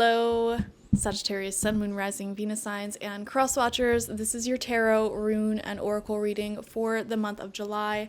Hello, Sagittarius, Sun, Moon, Rising, Venus signs, and cross watchers. This is your tarot, rune, and oracle reading for the month of July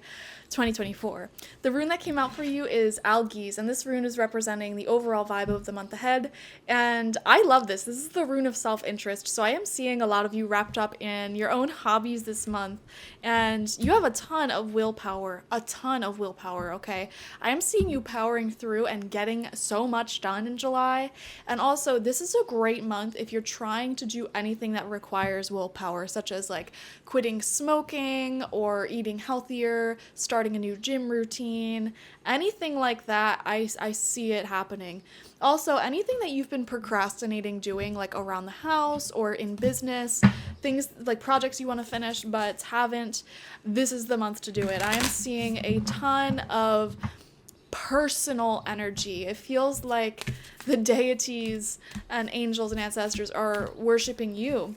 2024. The rune that came out for you is Algies, and this rune is representing the overall vibe of the month ahead. And I love this. This is the rune of self-interest. So I am seeing a lot of you wrapped up in your own hobbies this month, and you have a ton of willpower, okay? I am seeing you powering through and getting so much done in July. And also, this is a great month if you're trying to do anything that requires willpower, such as like quitting smoking or eating healthier, starting a new gym routine, anything like that. I see it happening. Also, anything that you've been procrastinating doing, like around the house or in business, things like projects you want to finish but haven't, this is the month to do it. I am seeing a ton of personal energy. It feels like the deities and angels and ancestors are worshiping you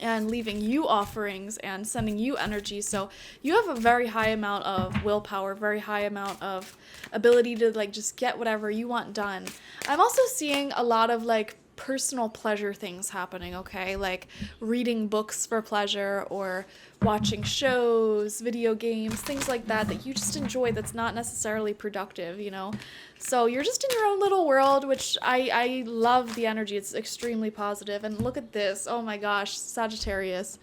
and leaving you offerings and sending you energy. So you have a very high amount of willpower, very high amount of ability to like just get whatever you want done. I'm also seeing a lot of like personal pleasure things happening, okay? Like reading books for pleasure or watching shows, video games, things like that that you just enjoy that's not necessarily productive, you know? So you're just in your own little world, which I love the energy. It's extremely positive. And look at this. Oh my gosh, Sagittarius.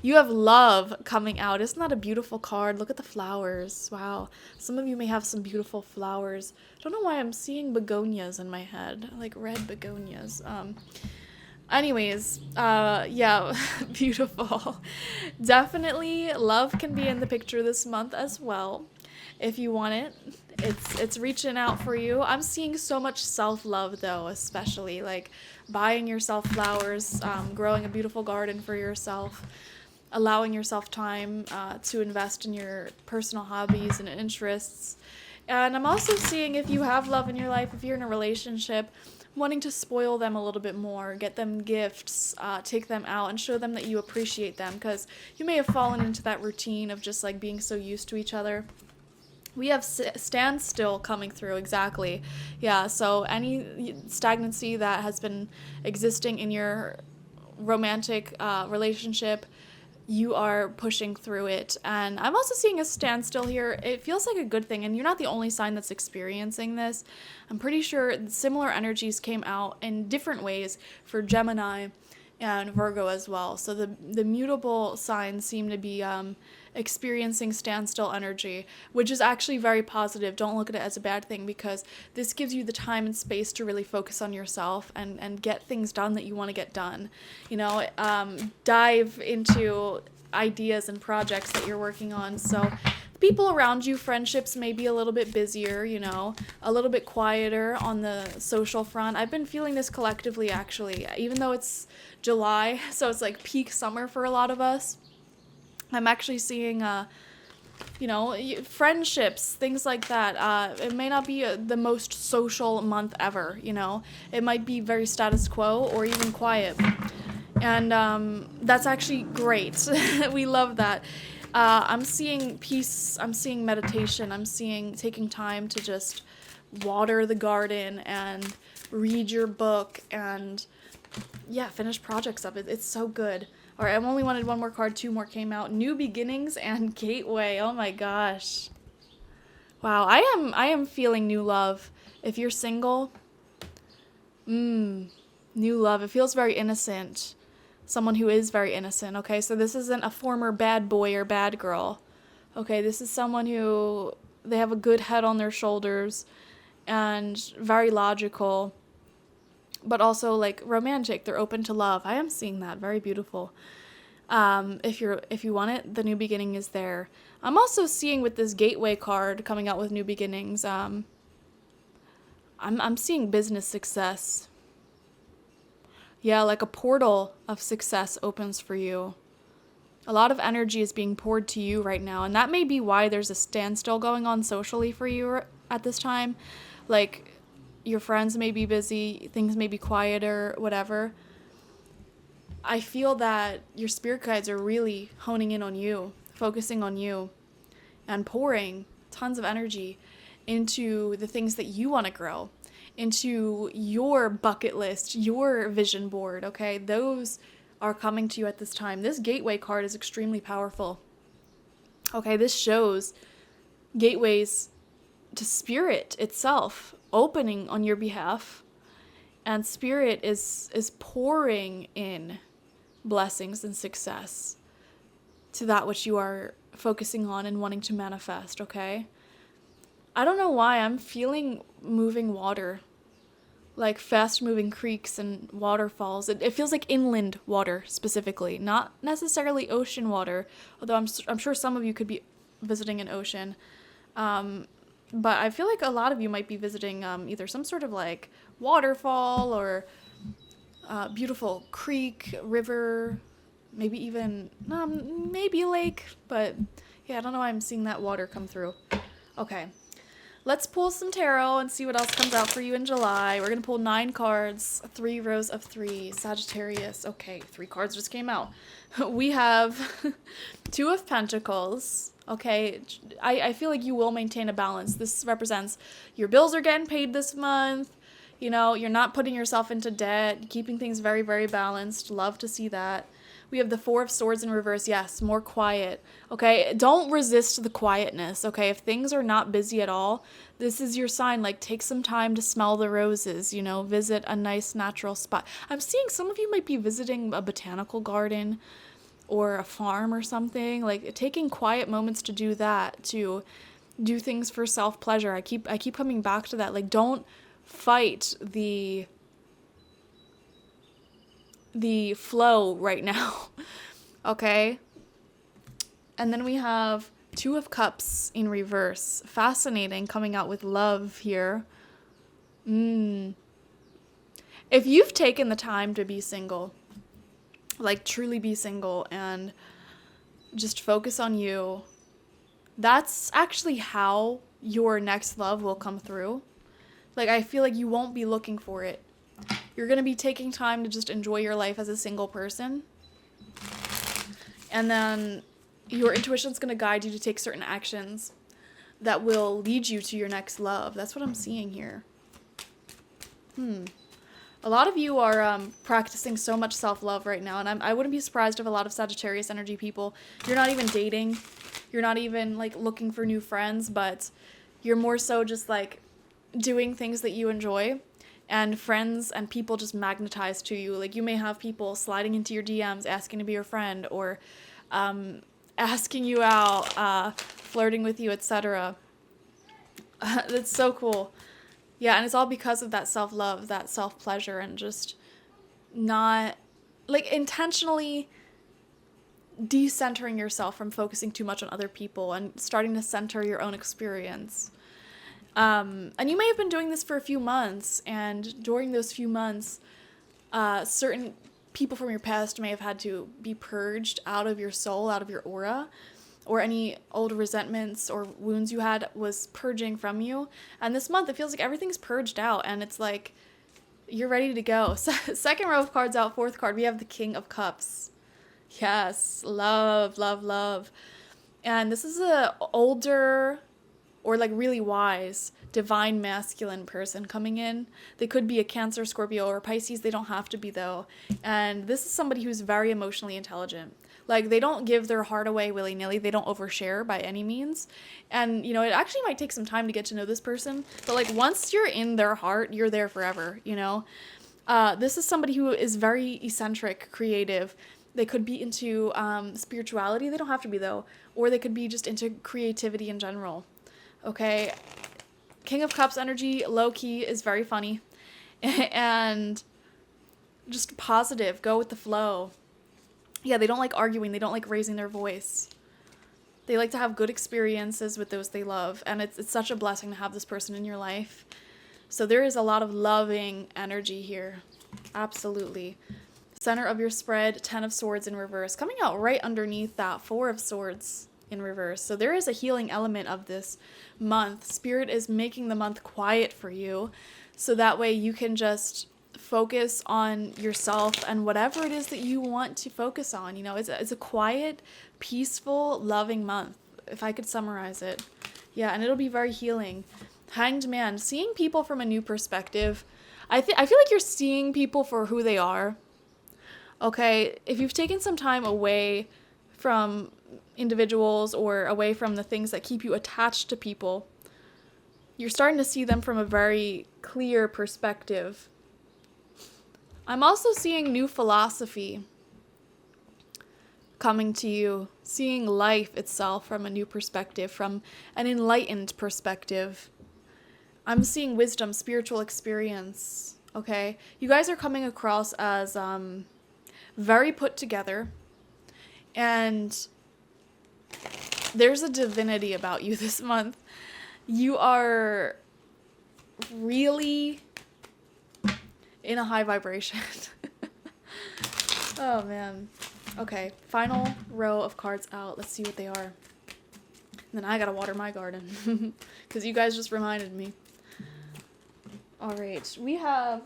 You have love coming out. Isn't that a beautiful card? Look at the flowers. Wow. Some of you may have some beautiful flowers. I don't know why I'm seeing begonias in my head, like red begonias. Anyways, yeah, beautiful. Definitely love can be in the picture this month as well. If you want it, it's reaching out for you. I'm seeing so much self-love though, especially like buying yourself flowers, growing a beautiful garden for yourself, allowing yourself time to invest in your personal hobbies and interests. And I'm also seeing if you have love in your life, if you're in a relationship, wanting to spoil them a little bit more, get them gifts, take them out and show them that you appreciate them, because you may have fallen into that routine of just like being so used to each other. We have standstill coming through, exactly. Yeah, so any stagnancy that has been existing in your romantic relationship, you are pushing through it. And I'm also seeing a standstill here. It feels like a good thing, and you're not the only sign that's experiencing this. I'm pretty sure similar energies came out in different ways for Gemini and Virgo as well. So the mutable signs seem to be experiencing standstill energy, which is actually very positive. Don't look at it as a bad thing, because this gives you the time and space to really focus on yourself and get things done that you want to get done. You know, dive into ideas and projects that you're working on. So people around you, friendships may be a little bit busier, you know, a little bit quieter on the social front. I've been feeling this collectively, actually, even though it's July, so it's like peak summer for a lot of us. I'm actually seeing, you know, friendships, things like that. It may not be the most social month ever, you know. It might be very status quo or even quiet. And that's actually great. We love that. I'm seeing peace, I'm seeing meditation, I'm seeing taking time to just water the garden and read your book and, yeah, finish projects up. It's so good. All right, I've only wanted one more card. Two more came out. New Beginnings and Gateway. Oh my gosh. Wow, I am feeling new love. If you're single, new love. It feels very innocent. Someone who is very innocent, okay? So this isn't a former bad boy or bad girl. Okay, this is someone who, they have a good head on their shoulders and very logical, but also like romantic. They're open to love. I am seeing that. Very beautiful. If you want it, the new beginning is there. I'm also seeing with this Gateway card coming out with new beginnings, I'm seeing business success. Yeah, like a portal of success opens for you. A lot of energy is being poured to you right now, and that may be why there's a standstill going on socially for you at this time. Like, your friends may be busy, things may be quieter, whatever. I feel that your spirit guides are really honing in on you, focusing on you, and pouring tons of energy into the things that you want to grow. into your bucket list, your vision board, okay? Those are coming to you at this time. This gateway card is extremely powerful. Okay, this shows gateways to spirit itself opening on your behalf, and spirit is pouring in blessings and success to that which you are focusing on and wanting to manifest, okay? I don't know why I'm feeling moving water, like fast moving creeks and waterfalls. It feels like inland water specifically, not necessarily ocean water, although I'm sure some of you could be visiting an ocean. But I feel like a lot of you might be visiting either some sort of like waterfall or beautiful creek, river, maybe even maybe a lake. But yeah, I don't know why I'm seeing that water come through. Okay. Let's pull some tarot and see what else comes out for you in July. We're going to pull 9 cards, 3 rows of 3, Sagittarius. Okay, 3 cards just came out. We have 2 of Pentacles. Okay, I feel like you will maintain a balance. This represents your bills are getting paid this month. You know, you're not putting yourself into debt, keeping things very, very balanced. Love to see that. We have the 4 of Swords in reverse. Yes, more quiet. Okay, don't resist the quietness. Okay, if things are not busy at all, this is your sign. Like, take some time to smell the roses, you know, visit a nice natural spot. I'm seeing some of you might be visiting a botanical garden or a farm or something. Like, taking quiet moments to do that, to do things for self-pleasure. I keep coming back to that. Like, don't fight the flow right now. Okay? And then we have 2 of Cups in reverse. Fascinating, coming out with love here. If you've taken the time to be single, like truly be single and just focus on you, that's actually how your next love will come through. Like, I feel like you won't be looking for it. You're going to be taking time to just enjoy your life as a single person. And then your intuition's going to guide you to take certain actions that will lead you to your next love. That's what I'm seeing here. A lot of you are practicing so much self-love right now. And I wouldn't be surprised if a lot of Sagittarius energy people, you're not even dating. You're not even like looking for new friends, but you're more so just like doing things that you enjoy. And friends and people just magnetize to you. Like, you may have people sliding into your DMs asking to be your friend, or asking you out, flirting with you, etc. That's so cool. Yeah, and it's all because of that self-love, that self-pleasure, and just not, like, intentionally decentering yourself from focusing too much on other people and starting to center your own experience. And you may have been doing this for a few months, and during those few months, certain people from your past may have had to be purged out of your soul, out of your aura, or any old resentments or wounds you had was purging from you. And this month, it feels like everything's purged out, and it's like you're ready to go. Second row of cards out, 4th card, we have the King of Cups. Yes, love, love, love. And this is a older or like really wise, divine masculine person coming in. They could be a Cancer, Scorpio, or Pisces. They don't have to be, though. And this is somebody who's very emotionally intelligent. Like, they don't give their heart away willy-nilly. They don't overshare by any means. And, you know, it actually might take some time to get to know this person. But, like, once you're in their heart, you're there forever, you know? This is somebody who is very eccentric, creative. They could be into spirituality. They don't have to be, though. Or they could be just into creativity in general. Okay, King of Cups energy, low-key, is very funny. And just positive, go with the flow. Yeah, they don't like arguing. They don't like raising their voice. They like to have good experiences with those they love. And it's such a blessing to have this person in your life. So there is a lot of loving energy here. Absolutely. Center of your spread, 10 of Swords in reverse. Coming out right underneath that, 4 of Swords in reverse. So there is a healing element of this month. Spirit is making the month quiet for you, so that way you can just focus on yourself and whatever it is that you want to focus on. You know, it's a quiet, peaceful, loving month, if I could summarize it. Yeah, and it'll be very healing. Hanged Man, seeing people from a new perspective. I feel like you're seeing people for who they are. Okay, if you've taken some time away from individuals or away from the things that keep you attached to people, you're starting to see them from a very clear perspective. I'm also seeing new philosophy coming to you, seeing life itself from a new perspective, from an enlightened perspective. I'm seeing wisdom, spiritual experience, okay? You guys are coming across as very put together, and there's a divinity about you this month. You are really in a high vibration. Oh, man. Okay, final row of cards out. Let's see what they are. And then I gotta water my garden, because you guys just reminded me. All right, we have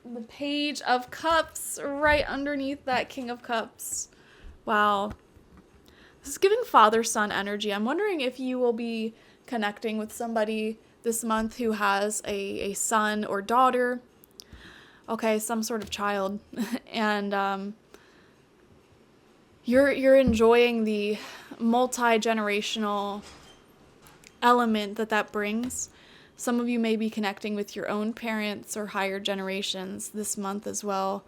the Page of Cups right underneath that King of Cups. Wow. This is giving father-son energy. I'm wondering if you will be connecting with somebody this month who has a son or daughter. Okay, some sort of child. And you're enjoying the multi-generational element that brings. Some of you may be connecting with your own parents or higher generations this month as well.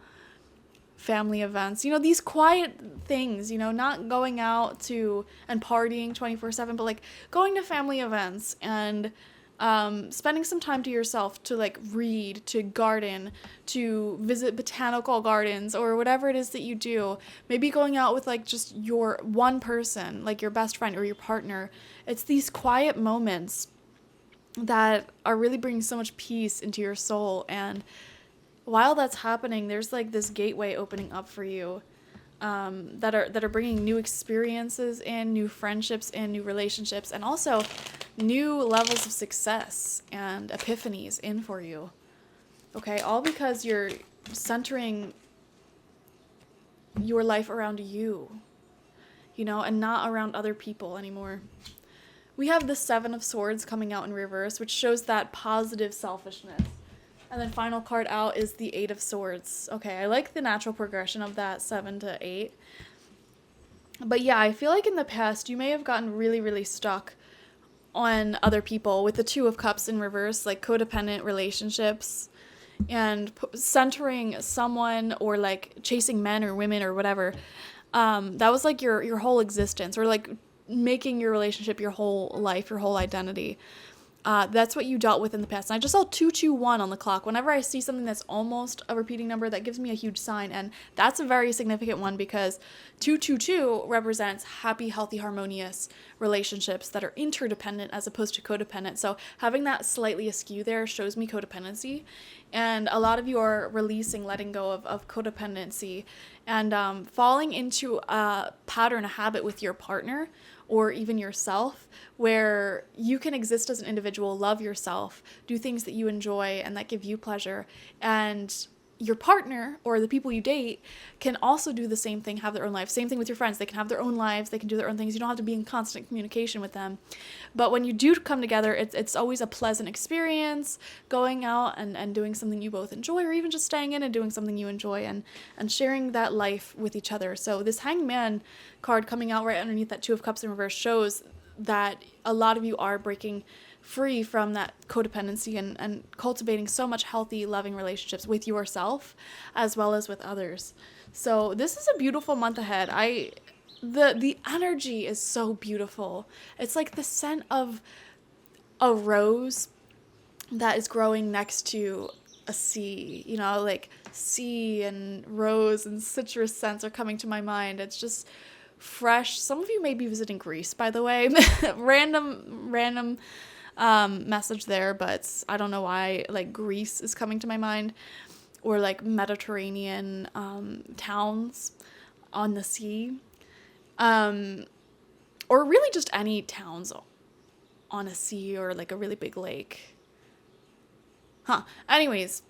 Family events, these quiet things, not going out to and partying 24/7, but like going to family events and spending some time to yourself to like read, to garden, to visit botanical gardens or whatever it is that you do. Maybe going out with like just your one person, like your best friend or your partner. It's these quiet moments that are really bringing so much peace into your soul. And while that's happening, there's like this gateway opening up for you that are bringing new experiences and new friendships and new relationships, and also new levels of success and epiphanies in for you. Okay, all because you're centering your life around you, and not around other people anymore. We have the Seven of Swords coming out in reverse, which shows that positive selfishness. And then final card out is the Eight of Swords. Okay, I like the natural progression of that 7 to 8. But yeah, I feel like in the past you may have gotten really, really stuck on other people with the Two of Cups in reverse, like codependent relationships, and centering someone or like chasing men or women or whatever. That was like your whole existence, or like making your relationship your whole life, your whole identity. That's what you dealt with in the past. And I just saw 221 on the clock. Whenever I see something that's almost a repeating number, that gives me a huge sign. And that's a very significant one, because 222 represents happy, healthy, harmonious relationships that are interdependent as opposed to codependent. So having that slightly askew there shows me codependency. And a lot of you are releasing, letting go of codependency, and falling into a pattern, a habit with your partner or even yourself, where you can exist as an individual, love yourself, do things that you enjoy and that give you pleasure, and your partner or the people you date can also do the same thing, have their own lives. Same thing with your friends. They can have their own lives. They can do their own things. You don't have to be in constant communication with them. But when you do come together, it's always a pleasant experience, going out and doing something you both enjoy, or even just staying in and doing something you enjoy, and sharing that life with each other. So this Hanged Man card coming out right underneath that Two of Cups in reverse shows that a lot of you are breaking free from that codependency and cultivating so much healthy, loving relationships with yourself as well as with others. So this is a beautiful month ahead. The energy is so beautiful. It's like the scent of a rose that is growing next to a sea, like sea and rose and citrus scents are coming to my mind. It's just fresh. Some of you may be visiting Greece, by the way. random message there, but I don't know why like Greece is coming to my mind, or like Mediterranean towns on the sea, or really just any towns on a sea or like a really big lake. Anyways,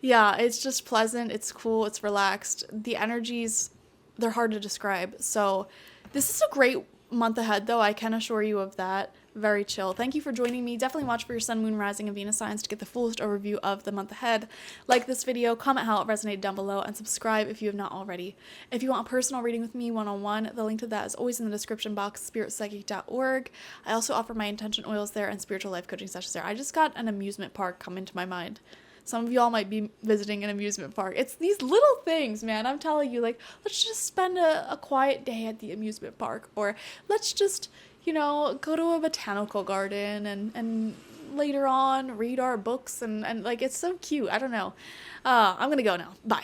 yeah, it's just pleasant, it's cool, it's relaxed. The energies, they're hard to describe. So this is a great month ahead, though, I can assure you of that. very chill. Thank you for joining me. Definitely watch for your sun, moon, rising, and Venus signs to get the fullest overview of the month ahead. Like this video, comment how it resonated down below, and subscribe if you have not already. If you want a personal reading with me one-on-one, the link to that is always in the description box, spiritpsychic.org. I also offer my intention oils there and spiritual life coaching sessions there. I just got an amusement park come into my mind. Some of y'all might be visiting an amusement park. It's these little things, man. I'm telling you, like, let's just spend a quiet day at the amusement park, or let's just, you know, go to a botanical garden and later on read our books and like, it's so cute. I don't know. I'm gonna go now. Bye.